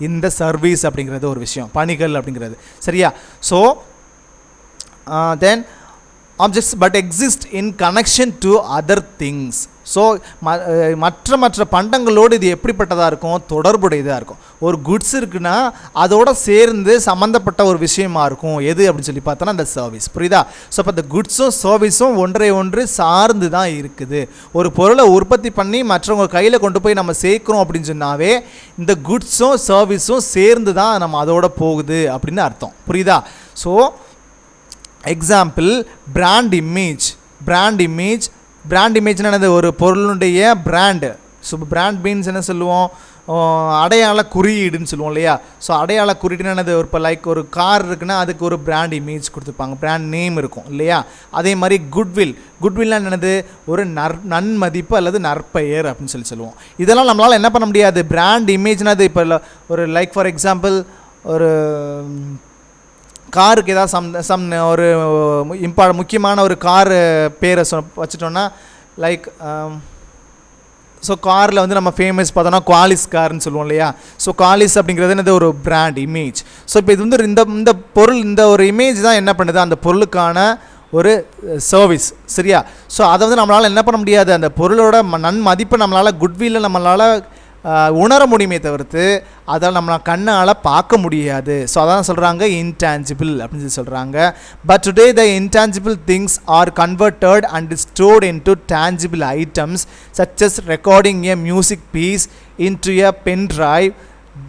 இந்த சர்வீஸ் அப்படிங்கிறது ஒரு விஷயம், பணிகள் அப்படிங்கிறது. சரியா. So then objects but exist in connection to other things. So மற்ற பண்டங்களோடு இது எப்படிப்பட்டதாக இருக்கும், தொடர்புடையதாக இருக்கும். ஒரு குட்ஸ் இருக்குன்னா அதோட சேர்ந்து சம்மந்தப்பட்ட ஒரு விஷயமா இருக்கும். எது அப்படின்னு சொல்லி பார்த்தோன்னா அந்த சர்வீஸ். புரியுதா. ஸோ இப்போ இந்த குட்ஸும் சர்வீஸும் ஒன்று சார்ந்து தான் இருக்குது. ஒரு பொருளை உற்பத்தி பண்ணி மற்றவங்க கையில் கொண்டு போய் நம்ம சேர்க்குறோம் அப்படின்னு சொன்னாவே இந்த குட்ஸும் சர்வீஸும் சேர்ந்து தான் நம்ம அதோட போகுது அப்படின்னு அர்த்தம். புரியுதா. ஸோ எக்ஸாம்பிள் பிராண்ட் இமேஜ்னா என்னது, ஒரு பொருளுடைய பிராண்டு. ஸோ பிராண்ட் மீன்ஸ் என்ன சொல்லுவோம், அடையாள குறியீடுன்னு சொல்லுவோம் இல்லையா. ஸோ அடையாள குறியீடுன்னு என்னது, ஒரு இப்போ லைக் ஒரு கார் இருக்குன்னா அதுக்கு ஒரு பிராண்ட் இமேஜ் கொடுத்துருப்பாங்க, பிராண்ட் நேம் இருக்கும் இல்லையா. அதே மாதிரி குட்வில்லாம் என்னது, ஒரு நன்மதிப்பு அல்லது நற்பெயர் அப்படின்னு சொல்லுவோம். இதெல்லாம் நம்மளால் என்ன பண்ண முடியாது, பிராண்ட் இமேஜ்னா அது இப்போ ஒரு லைக் ஃபார் எக்ஸாம்பிள் ஒரு காருக்கு ஏதாவது ஒரு முக்கியமான ஒரு காரு பேரை வச்சுட்டோன்னா லைக் ஸோ காரில் வந்து நம்ம ஃபேமஸ் பார்த்தோன்னா குவாலிஸ் கார்னு சொல்லுவோம் இல்லையா. ஸோ குவாலிஸ் அப்படிங்கிறது என்னது, ஒரு பிராண்ட் இமேஜ். ஸோ இப்போ இது வந்து இந்த பொருள், இந்த ஒரு இமேஜ் தான் என்ன பண்ணுது, அந்த பொருளுக்கான ஒரு சர்வீஸ். சரியா. ஸோ அதை வந்து நம்மளால் என்ன பண்ண முடியாது, அந்த பொருளோட நன்மதிப்பை நம்மளால் குட்வில்ல நம்மளால் உணர முடியுமே தவிர்த்து அதால் நம்ம கண்ணால் பார்க்க முடியாது. ஸோ அதான் சொல்கிறாங்க இன்டான்ஜிபிள் அப்படின்னு சொல்லி சொல்கிறாங்க. But today the intangible things are converted and stored into tangible items such as recording a music piece into a pen drive.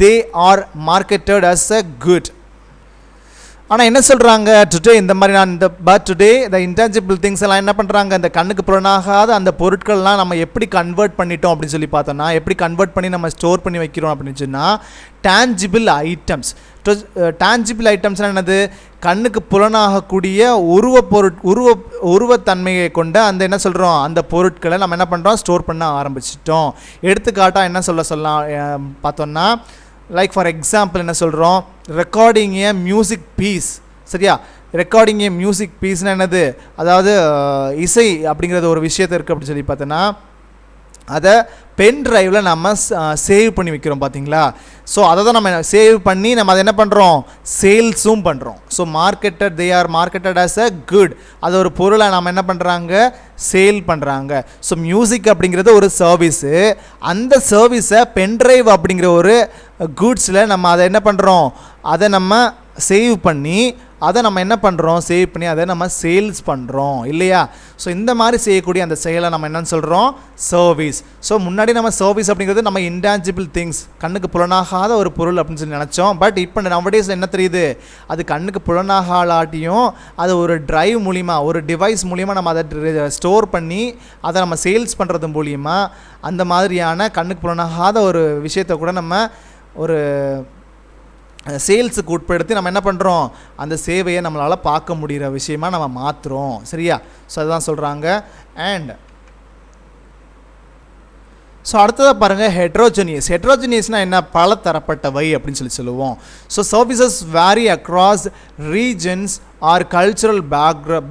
They are marketed as a good. ஆனால் என்ன சொல்கிறாங்க டுடே இந்த மாதிரி but today the intangible things எல்லாம் என்ன பண்ணுறாங்க, இந்த கண்ணுக்கு புலனாகாத அந்த பொருட்கள்லாம் நம்ம எப்படி கன்வெர்ட் பண்ணிட்டோம் அப்படின்னு சொல்லி பார்த்தோம்னா, எப்படி கன்வெர்ட் பண்ணி நம்ம ஸ்டோர் பண்ணி வைக்கிறோம் அப்படின்னு சொன்னால் டேஞ்சிபிள் ஐட்டம்ஸ். டேஞ்சிபிள் ஐட்டம்ஸ்னால் என்னது, கண்ணுக்கு புலனாகக்கூடிய உருவத்தன்மையை கொண்ட அந்த என்ன சொல்கிறோம் அந்த பொருட்களை நம்ம என்ன பண்ணுறோம் ஸ்டோர் பண்ண ஆரம்பிச்சிட்டோம். எடுத்துக்காட்டாக என்ன சொல்லலாம் பார்த்தோம்னா, லைக் ஃபார் எக்ஸாம்பிள் என்ன சொல்கிறோம், ரெக்கார்டிங் ஏ மியூசிக் பீஸ். சரியா, ரெக்கார்டிங் ஏ மியூசிக் பீஸ்னால் என்னது, அதாவது இசை அப்படிங்கிறது ஒரு விஷயத்தை இருக்குது அப்படின்னு சொல்லி பார்த்தோன்னா அதை பென் ட்ரைவில் நம்ம சேவ் பண்ணி வைக்கிறோம் பார்த்தீங்களா. ஸோ அதை தான் நம்ம சேவ் பண்ணி நம்ம அதை என்ன பண்ணுறோம் சேல்ஸும் பண்ணுறோம். So marketed, they are marketed as a good. அது ஒரு பொருளை நம்ம என்ன பண்ணுறாங்க சேல் பண்ணுறாங்க. ஸோ மியூசிக் அப்படிங்கிறது ஒரு சர்வீஸு. அந்த சர்வீஸை பென்ட்ரைவ் அப்படிங்கிற ஒரு குட்ஸில் நம்ம அதை என்ன பண்ணுறோம், அதை நம்ம சேவ் பண்ணி அதை நம்ம என்ன பண்ணுறோம் சேவ் பண்ணி அதை நம்ம சேல்ஸ் பண்ணுறோம் இல்லையா. ஸோ இந்த மாதிரி செய்யக்கூடிய அந்த செயலை நம்ம என்னன்னு சொல்கிறோம் சர்வீஸ். ஸோ முன்னாடி நம்ம சர்வீஸ் அப்படிங்கிறது நம்ம இன்டான்ஜிபிள் திங்ஸ், கண்ணுக்கு புலனாகாத ஒரு பொருள் அப்படின்னு சொல்லி நினச்சோம். பட் இப்போ நவடேஸ் என்ன தெரியுது, அது கண்ணுக்கு புலனாகாலாட்டியும் அது ஒரு டிரைவ் மூலிமா, ஒரு டிவைஸ் மூலிமா நம்ம அதை ஸ்டோர் பண்ணி அதை நம்ம சேல்ஸ் பண்ணுறது மூலிமா அந்த மாதிரியான கண்ணுக்கு புலனாகாத ஒரு விஷயத்தை கூட நம்ம ஒரு சேல்ஸுக்கு உட்படுத்தி நம்ம என்ன பண்ணுறோம் அந்த சேவையை நம்மளால் பார்க்க முடிகிற விஷயமா நம்ம மாற்றுறோம். சரியா, ஸோ அதுதான் சொல்கிறாங்க. அண்ட் ஸோ அடுத்ததாக பாருங்கள் ஹெட்ரோஜினியஸ். ஹெட்ரோஜினியஸ்னால் என்ன, பல தரப்பட்டவை அப்படின்னு சொல்லுவோம். So services vary across regions or cultural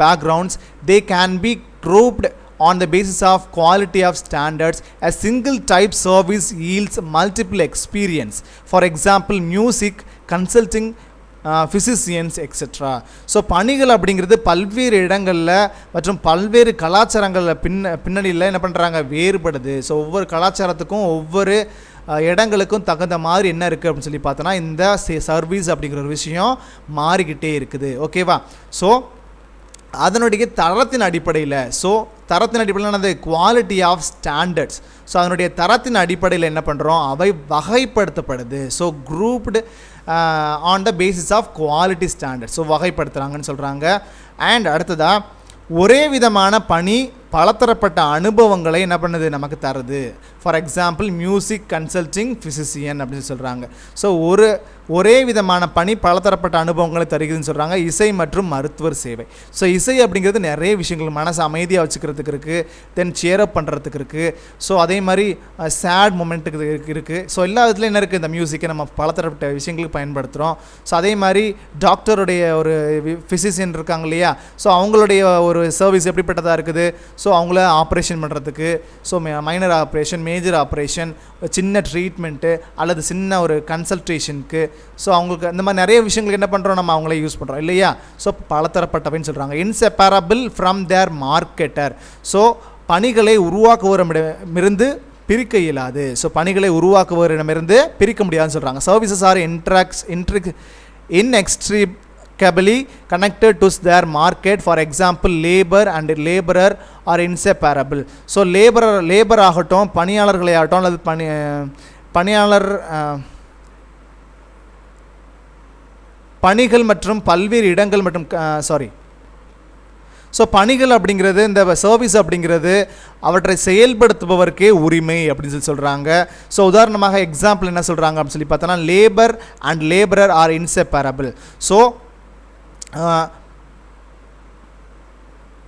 backgrounds. They can be grouped on the basis of quality of standards. A single type service yields multiple experience. For example, music, consulting, physicians, etc. So பணிகள் அப்படிங்கிறது பல்வேறு இடங்களில் மற்றும் பல்வேறு கலாச்சாரங்களில் பின்னணியில் என்ன பண்ணுறாங்க வேறுபடுது. ஸோ ஒவ்வொரு கலாச்சாரத்துக்கும் ஒவ்வொரு இடங்களுக்கும் தகுந்த மாதிரி என்ன இருக்குது அப்படின்னு சொல்லி பார்த்தோன்னா இந்த சர்வீஸ் அப்படிங்கிற ஒரு விஷயம் மாறிக்கிட்டே இருக்குது. ஓகேவா, ஸோ அதனுடைய தரத்தின் அடிப்படையில், ஸோ தரத்தின் அடிப்படையில் என்னது குவாலிட்டி ஆஃப் ஸ்டாண்டர்ட்ஸ். ஸோ அதனுடைய தரத்தின் அடிப்படையில் என்ன பண்ணுறோம் அவை வகைப்படுத்தப்படுது. So grouped on the basis of quality standards. So வகைப்படுத்துகிறாங்கன்னு சொல்கிறாங்க. அண்ட் அடுத்ததாக ஒரே விதமான பணி பலதரப்பட்ட அனுபவங்களை என்ன பண்ணுது நமக்கு தருது. For example music, consulting, physician அப்படின்னு சொல்கிறாங்க. ஸோ ஒரே விதமான பணி பலதரப்பட்ட அனுபவங்களை தருகிறதுன்னு சொல்கிறாங்க. இசை மற்றும் மருத்துவர் சேவை. ஸோ இசை அப்படிங்கிறது நிறைய விஷயங்கள், மனசை அமைதியாக வச்சுக்கிறதுக்கு இருக்குது, தென் சேரப் பண்ணுறதுக்கு இருக்குது. ஸோ அதே மாதிரி சேட் மூமெண்ட்டுக்கு இருக்குது. ஸோ எல்லா விதத்துலையும் என்ன இருக்குது, இந்த மியூசிக்கை நம்ம பலதரப்பட்ட விஷயங்களுக்கு பயன்படுத்துகிறோம். ஸோ அதே மாதிரி டாக்டருடைய ஒரு ஃபிசிசியன் இருக்காங்க இல்லையா, ஸோ அவங்களுடைய ஒரு சர்வீஸ் எப்படிப்பட்டதாக இருக்குது. ஸோ அவங்கள ஆப்ரேஷன் பண்ணுறதுக்கு, so minor operation, major operation, சின்ன ட்ரீட்மெண்ட்டு அல்லது சின்ன ஒரு கன்சல்டேஷனுக்கு, ஸோ அவங்களுக்கு இந்த மாதிரி நிறைய விஷயங்களுக்கு என்ன பண்ணுறோம் நம்ம அவங்களே யூஸ் பண்ணுறோம் இல்லையா. ஸோ பலதரப்பட்டவைன்னு சொல்கிறாங்க. Inseparable from their marketer. So பணிகளை உருவாக்குவரிடமிருந்து பிரிக்க இயலாது. ஸோ பணிகளை உருவாக்குவரிடமிருந்து பிரிக்க முடியாதுன்னு சொல்கிறாங்க. Services are inextricably connected to their market. For example, labor and laborer are inseparable. So labor ஆகட்டும், பணியாளர்களை ஆகட்டும் அல்லது பணிகள் மற்றும் பல்வேறு இடங்கள் மற்றும் ஸோ பணிகள் அப்படிங்கிறது, இந்த சர்வீஸ் அப்படிங்கிறது அவற்றை செயல்படுத்துபவருக்கே உரிமை அப்படின்னு சொல்கிறாங்க. ஸோ உதாரணமாக எக்ஸாம்பிள் என்ன சொல்கிறாங்க அப்படின்னு சொல்லி பார்த்தோன்னா labour and labourer are inseparable. So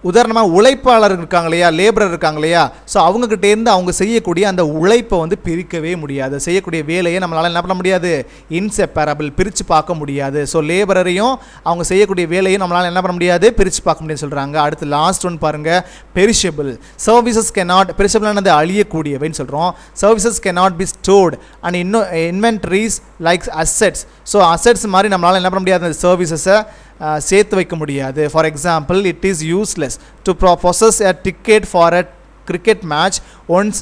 உதாரணமாக உழைப்பாளர் இருக்காங்க இல்லையா, லேபரர் இருக்காங்க இல்லையா, ஸோ அவங்கக்கிட்டேருந்து அவங்க செய்யக்கூடிய அந்த உழைப்பை வந்து பிரிக்கவே முடியாது. செய்யக்கூடிய வேலையை நம்மளால் என்ன பண்ண முடியாது, இன்செப்பரபிள், பிரித்து பார்க்க முடியாது. ஸோ லேபரரையும் அவங்க செய்யக்கூடிய வேலையும் நம்மளால் என்ன பண்ண முடியாது, பிரித்து பார்க்க முடியும்னு சொல்கிறாங்க. அடுத்து லாஸ்ட் ஒன் பாருங்கள், பெரிஷபிள். சர்வீசஸ் கேனாட், பெரிஷபிளானது அழியக்கூடியவைன்னு சொல்கிறோம். Services cannot be stored and inventories like assets. So assets மாதிரி நம்மளால் என்ன பண்ண முடியாது, அந்த சர்வீசஸை சேர்த்து வைக்க முடியாது. For example, it is useless to possess a ticket for a cricket match once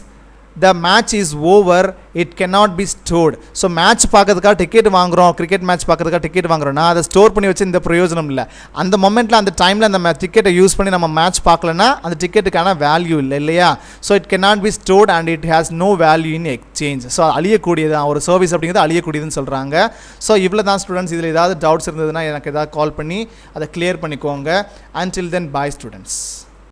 the match is over, it cannot be stored. So match பார்க்கறதுக்காக டிக்கெட் வாங்குகிறோம், கிரிக்கெட் மேட்ச் பார்க்கறதுக்காக டிக்கெட் வாங்குறோம்னா அதை ஸ்டோர் பண்ணி வச்சு இந்த பிரயோஜனம் இல்லை. அந்த மொமெண்ட்டில் அந்த டைமில் அந்த டிக்கெட்டை யூஸ் பண்ணி நம்ம மேட்ச் பார்க்கலன்னா அந்த டிக்கெட்டுக்கான வேல்யூ இல்லை இல்லையா. So it cannot be stored and it has no value in exchange. So அழியக்கூடியது ஒரு சர்வீஸ் அப்படிங்கிறது அழியக்கூடியதுன்னு சொல்கிறாங்க. ஸோ இவ்வளோ தான் ஸ்டூடெண்ட்ஸ். இதில் ஏதாவது டவுட்ஸ் இருந்ததுன்னா எனக்கு ஏதாவது கால் பண்ணி அதை கிளியர் பண்ணிக்கோங்க. Until then, bye students.